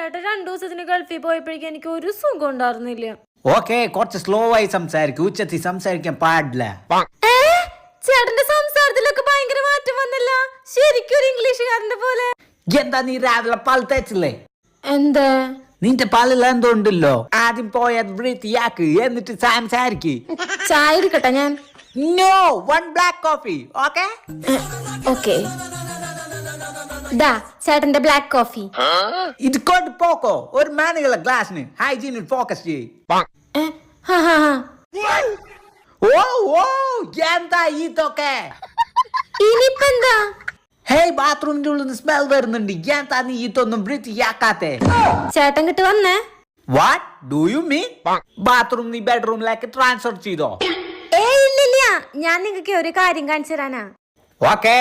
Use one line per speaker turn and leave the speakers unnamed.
ചേട്ടൻ 2 ദിവസത്തിന് ഗൾഫിൽ പോയപ്പോഴേക്കും എനിക്ക് ഒരു സുഖം ഉണ്ടായിരുന്നില്ല.
ഓക്കെ, കുറച്ച് സ്ലോ ആയി സംസാരിക്കും, ഉച്ചത്തിൽ സംസാരിക്കാൻ പാടില്ല.
ചേട്ടന്റെ സംസാരത്തിലൊക്കെ ഭയങ്കര മാറ്റം വന്നല്ല, ശരിക്കും ഒരു ഇംഗ്ലീഷുകാരന്റെ പോലെ.
എന്താ നീ രാവിലെ പാൽ തേച്ചില്ലേ?
എന്താ?
നിന്റെ പാലിൽ എന്തോ ഉണ്ടല്ലോ. ആദ്യം പോയത് വൃത്തിയാക്ക്, എന്നിട്ട് സംസാരിക്ക്.
ചായ എടുക്കട്ടെ ഞാൻ?
No, 1 black coffee. Okay
okay, ദാ ചേട്ടന്റെ ബ്ലാക്ക് കോഫി.
ഇത് കൊണ്ട് പോക്കോ, ഒരു മാനുകളെ ഗ്ലാസിന് ഹൈജീനിൽ ഫോക്കസ് ചെയ്യ്. ഓ ഓ, എന്താ ഇതൊക്കെ?
ഇനിയിപ്പോ എന്താ?
ഹേയ്, ബാത്റൂമിന്റെ ഉള്ളിൽ നിന്ന് സ്മെൽ വരുന്നുണ്ട്. എന്താ നീ ഇതൊന്നും വൃത്തിയാക്കാത്തെ?
ചേട്ടൻ കിട്ട് വന്നേ.
What do you mean? Bathroom നീ ബെഡ്റൂമിലേക്ക് ട്രാൻസ്ഫർ ചെയ്തോ?
ഇല്ലില്ല, ഞാൻ നിങ്ങൾക്ക് ഒരു കാര്യം കാണിച്ചു തരാനാ.
ഓക്കെ.